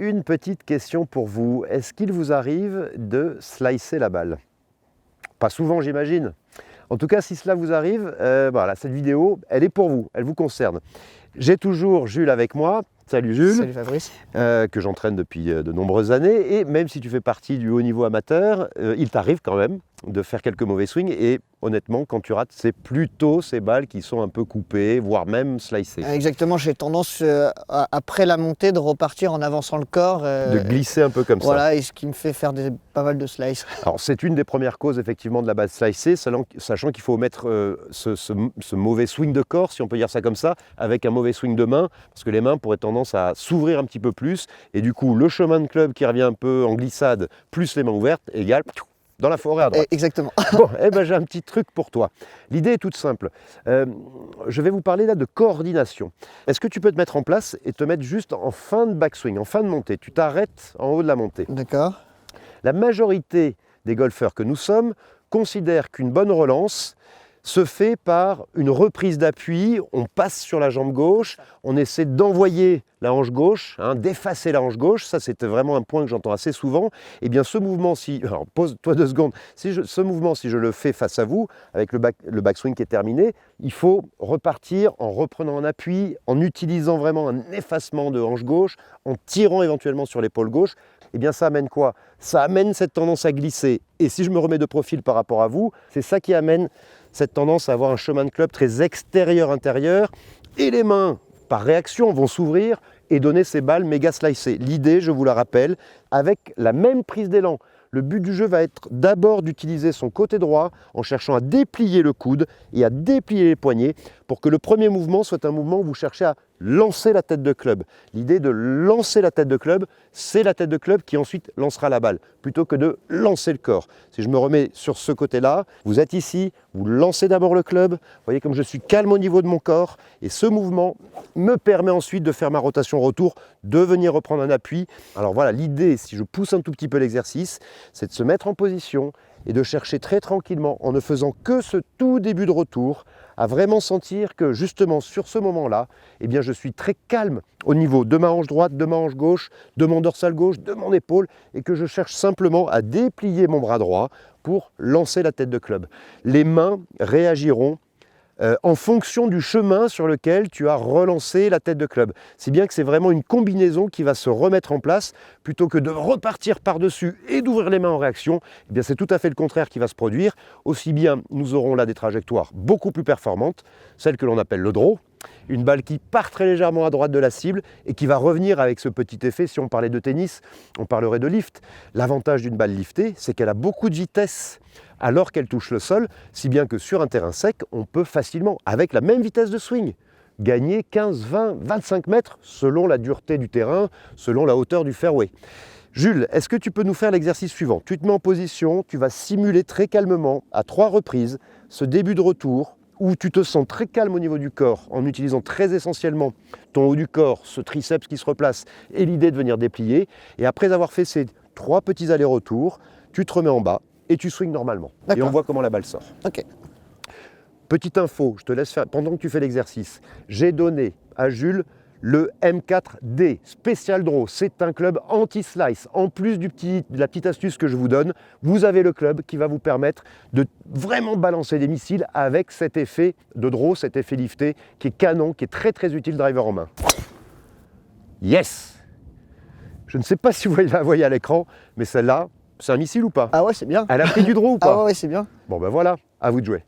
une petite question pour vous. Est-ce qu'il vous arrive de slicer la balle? Pas souvent, j'imagine. En tout cas, si cela vous arrive, voilà, cette vidéo, elle est pour vous, elle vous concerne. J'ai toujours Jules avec moi. Salut Jules. Salut Fabrice. Que j'entraîne depuis de nombreuses années. Et même si tu fais partie du haut niveau amateur, il t'arrive quand même de faire quelques mauvais swings. Et honnêtement, quand tu rates, c'est plutôt ces balles qui sont un peu coupées, voire même slicées. Exactement, j'ai tendance, après la montée, de repartir en avançant le corps. De glisser un peu comme ça. Voilà, et ce qui me fait faire pas mal de slices. Alors c'est une des premières causes effectivement de la balle slicée, sachant qu'il faut mettre ce mauvais swing de corps, si on peut dire ça comme ça, avec un mauvais swing de main, parce que les mains pourraient tendance à s'ouvrir un petit peu plus, et du coup le chemin de club qui revient un peu en glissade, plus les mains ouvertes, égale dans la forêt à droite. Exactement. Bon, j'ai un petit truc pour toi. L'idée est toute simple. Je vais vous parler là de coordination. Est-ce que tu peux te mettre en place et te mettre juste en fin de backswing, en fin de montée? Tu t'arrêtes en haut de la montée. D'accord. La majorité des golfeurs que nous sommes considèrent qu'une bonne relance se fait par une reprise d'appui, on passe sur la jambe gauche, on essaie d'envoyer la hanche gauche, d'effacer la hanche gauche, ça c'est vraiment un point que j'entends assez souvent. Et bien ce mouvement, alors pose-toi 2 secondes, ce mouvement si je le fais face à vous, avec le backswing qui est terminé, il faut repartir en reprenant un appui, en utilisant vraiment un effacement de hanche gauche, en tirant éventuellement sur l'épaule gauche. Et bien ça amène quoi? Ça amène cette tendance à glisser. Et si je me remets de profil par rapport à vous, c'est ça qui amène cette tendance à avoir un chemin de club très extérieur-intérieur. Et les mains, par réaction, vont s'ouvrir et donner ces balles méga slicées. L'idée, je vous la rappelle, avec la même prise d'élan. Le but du jeu va être d'abord d'utiliser son côté droit en cherchant à déplier le coude et à déplier les poignets pour que le premier mouvement soit un mouvement où vous cherchez à lancer la tête de club. L'idée de lancer la tête de club, c'est la tête de club qui ensuite lancera la balle, plutôt que de lancer le corps. Si je me remets sur ce côté-là, vous êtes ici, vous lancez d'abord le club, vous voyez comme je suis calme au niveau de mon corps, et ce mouvement me permet ensuite de faire ma rotation retour, de venir reprendre un appui. Alors voilà, l'idée, si je pousse un tout petit peu l'exercice, c'est de se mettre en position et de chercher très tranquillement, en ne faisant que ce tout début de retour, à vraiment sentir que justement sur ce moment-là, eh bien, je suis très calme au niveau de ma hanche droite, de ma hanche gauche, de mon dorsal gauche, de mon épaule, et que je cherche simplement à déplier mon bras droit pour lancer la tête de club. Les mains réagiront en fonction du chemin sur lequel tu as relancé la tête de club. Si bien que c'est vraiment une combinaison qui va se remettre en place, plutôt que de repartir par-dessus et d'ouvrir les mains en réaction, eh bien c'est tout à fait le contraire qui va se produire. Aussi bien, nous aurons là des trajectoires beaucoup plus performantes, celles que l'on appelle le draw, une balle qui part très légèrement à droite de la cible et qui va revenir avec ce petit effet. Si on parlait de tennis, on parlerait de lift. L'avantage d'une balle liftée, c'est qu'elle a beaucoup de vitesse alors qu'elle touche le sol, si bien que sur un terrain sec, on peut facilement, avec la même vitesse de swing, gagner 15, 20, 25 mètres selon la dureté du terrain, selon la hauteur du fairway. Jules, est-ce que tu peux nous faire l'exercice suivant? Tu te mets en position, tu vas simuler très calmement, à 3 reprises, ce début de retour, où tu te sens très calme au niveau du corps, en utilisant très essentiellement ton haut du corps, ce triceps qui se replace, et l'idée de venir déplier. Et après avoir fait ces 3 petits allers-retours, tu te remets en bas, et tu swings normalement. Et on voit comment la balle sort. Ok. Petite info, je te laisse faire, pendant que tu fais l'exercice, j'ai donné à Jules le M4D, Special Draw. C'est un club anti-slice. En plus de la petite astuce que je vous donne, vous avez le club qui va vous permettre de vraiment balancer des missiles avec cet effet de draw, cet effet lifté, qui est canon, qui est très très utile driver en main. Yes! Je ne sais pas si vous la voyez à l'écran, mais celle-là, c'est un missile ou pas? Ah ouais, c'est bien. Elle a pris du draw ou pas? Ah ouais, c'est bien. Bon ben voilà, à vous de jouer.